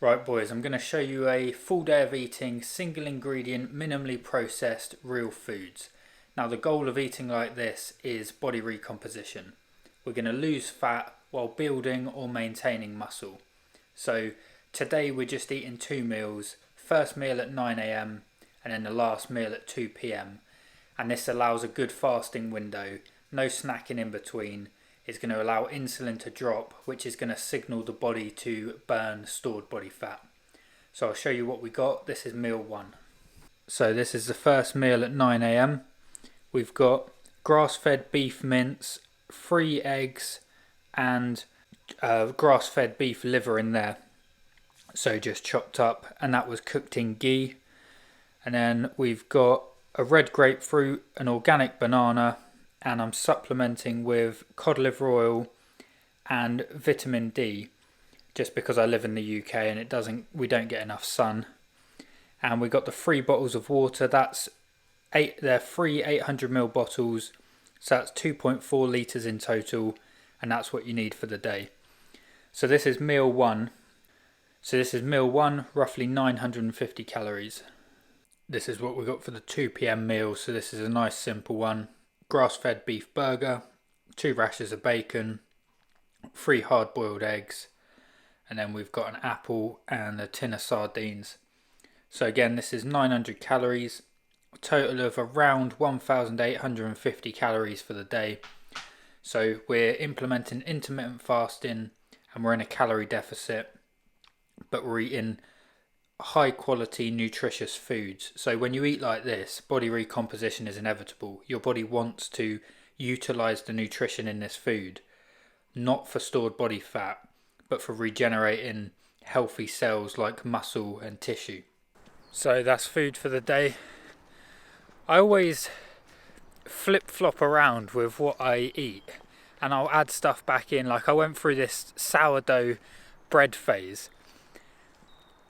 Right boys, I'm going to show you a full day of eating single ingredient, minimally processed real foods. Now the goal of eating like this is body recomposition. We're going to lose fat while building or maintaining muscle. So today we're just eating 2 meals, first meal at 9 AM and then the last meal at 2 PM. And this allows a good fasting window, no snacking in between. It's going to allow insulin to drop, which is going to signal the body to burn stored body fat. So I'll show you what we got. This is meal 1. So this is the first meal at 9 AM. We've got grass-fed beef mince, 3 eggs and grass-fed beef liver in there. So just chopped up, and that was cooked in ghee. And then we've got a red grapefruit, an organic banana, and I'm supplementing with cod liver oil and vitamin D, just because I live in the UK and we don't get enough sun. And we got the 3 bottles of water. They're 3 800ml bottles, so that's 2.4 litres in total, and that's what you need for the day. So this is meal 1. Roughly 950 calories. This is what we got for the 2 PM meal. So this is a nice simple one. Grass-fed beef burger, 2 rashers of bacon, 3 hard-boiled eggs, and then we've got an apple and a tin of sardines. So again, this is 900 calories, a total of around 1,850 calories for the day. So we're implementing intermittent fasting and we're in a calorie deficit, but we're eating high quality nutritious foods. So when you eat like this, body recomposition is inevitable. Your body wants to utilize the nutrition in this food, not for stored body fat, but for regenerating healthy cells like muscle and tissue. So that's food for the day. I always flip-flop around with what I eat, and I'll add stuff back in. Like I went through this sourdough bread phase.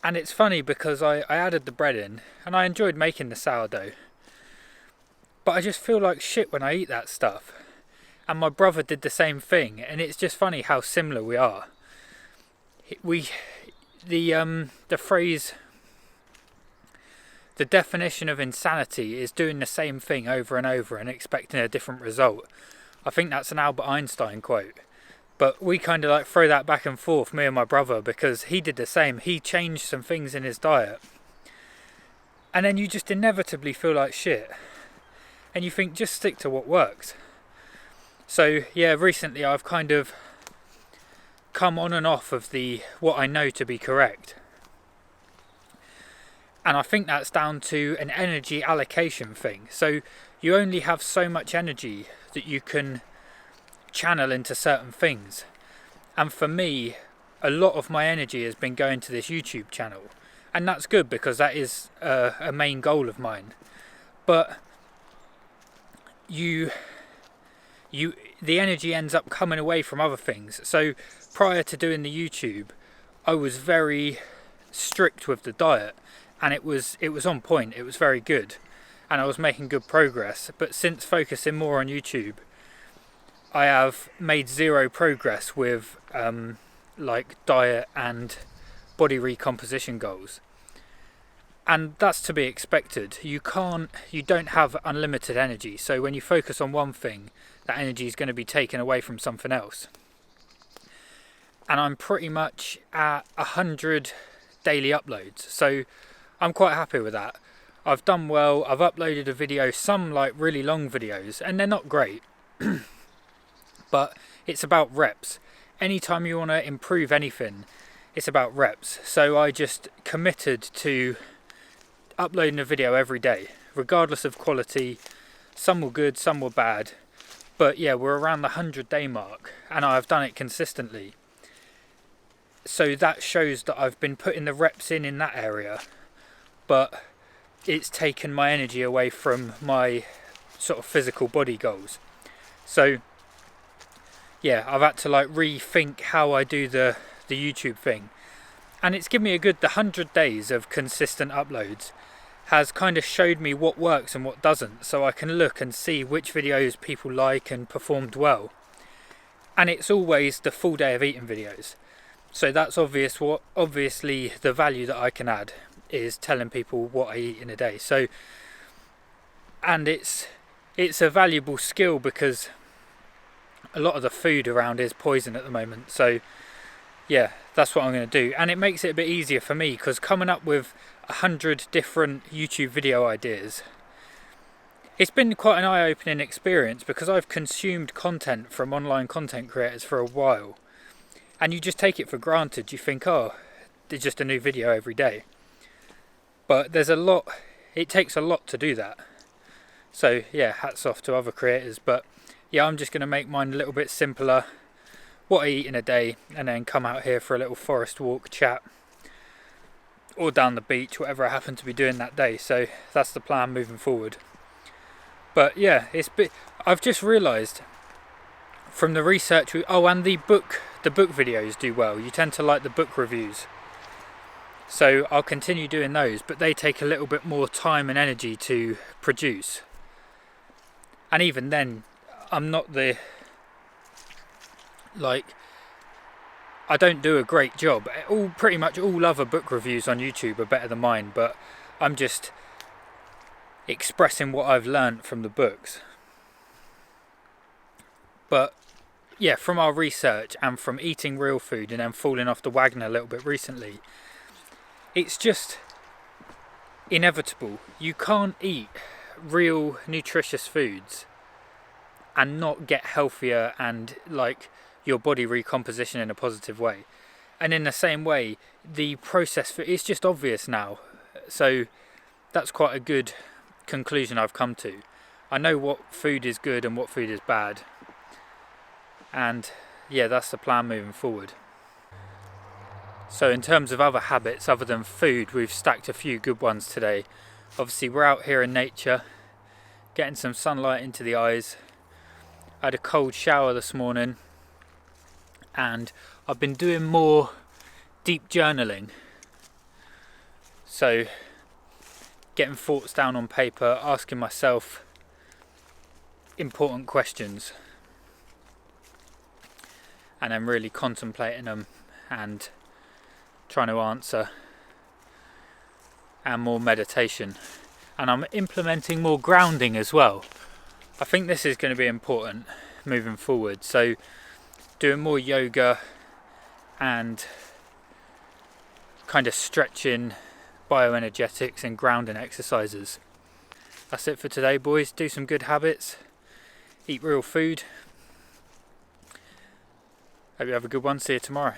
And it's funny because I added the bread in and I enjoyed making the sourdough. But I just feel like shit when I eat that stuff. And my brother did the same thing, and it's just funny how similar we are. The phrase, the definition of insanity is doing the same thing over and over and expecting a different result. I think that's an Albert Einstein quote. But we kind of like throw that back and forth, me and my brother, because he did the same. He changed some things in his diet. And then you just inevitably feel like shit. And you think, just stick to what works. So yeah, recently I've kind of come on and off of what I know to be correct. And I think that's down to an energy allocation thing. So you only have so much energy that you can channel into certain things, and for me a lot of my energy has been going to this YouTube channel, and that's good because that is a main goal of mine. But the energy ends up coming away from other things. So prior to doing the YouTube, I was very strict with the diet, and it was on point, it was very good, and I was making good progress. But since focusing more on YouTube, I have made 0 progress with like diet and body recomposition goals. And that's to be expected. You don't have unlimited energy. So when you focus on one thing, that energy is going to be taken away from something else. And I'm pretty much at 100 daily uploads. So I'm quite happy with that. I've done well. I've uploaded a video, some like really long videos, and they're not great. But it's about reps. Anytime you want to improve anything, it's about reps. So I just committed to uploading a video every day, regardless of quality. Some were good, some were bad. But yeah, we're around the 100-day mark, and I've done it consistently. So that shows that I've been putting the reps in that area, but it's taken my energy away from my sort of physical body goals. So yeah, I've had to like rethink how I do the YouTube thing, and it's given me the 100 days of consistent uploads has kind of showed me what works and what doesn't, so I can look and see which videos people like and performed well. And it's always the full day of eating videos. So that's obviously the value that I can add is telling people what I eat in a day. So, and it's a valuable skill because a lot of the food around is poison at the moment. So yeah, that's what I'm going to do, and it makes it a bit easier for me because coming up with 100 different YouTube video ideas, it's been quite an eye-opening experience because I've consumed content from online content creators for a while, and you just take it for granted. You think, oh, there's just a new video every day, but there's a lot. It takes a lot to do that. So yeah, hats off to other creators, but yeah, I'm just going to make mine a little bit simpler, what I eat in a day, and then come out here for a little forest walk, chat, or down the beach, whatever I happen to be doing that day. So that's the plan moving forward. But yeah, I've just realised from the research, and the book videos do well. You tend to like the book reviews, so I'll continue doing those, but they take a little bit more time and energy to produce. And even then, I'm not I don't do a great job. Pretty much all other book reviews on YouTube are better than mine, but I'm just expressing what I've learnt from the books. But yeah, from our research and from eating real food and then falling off the wagon a little bit recently, it's just inevitable. You can't eat real nutritious foods and not get healthier and your body recomposition in a positive way. And in the same way, the process for it's just obvious now. So that's quite a good conclusion I've come to. I know what food is good and what food is bad, and yeah, that's the plan moving forward. So in terms of other habits other than food, we've stacked a few good ones today. Obviously we're out here in nature, getting some sunlight into the eyes. I had a cold shower this morning, and I've been doing more deep journaling. So getting thoughts down on paper, asking myself important questions, and then really contemplating them and trying to answer, and more meditation. And I'm implementing more grounding as well. I think this is going to be important moving forward. So doing more yoga and kind of stretching, bioenergetics and grounding exercises. That's it for today, boys. Do some good habits, eat real food. Hope you have a good one. See you tomorrow.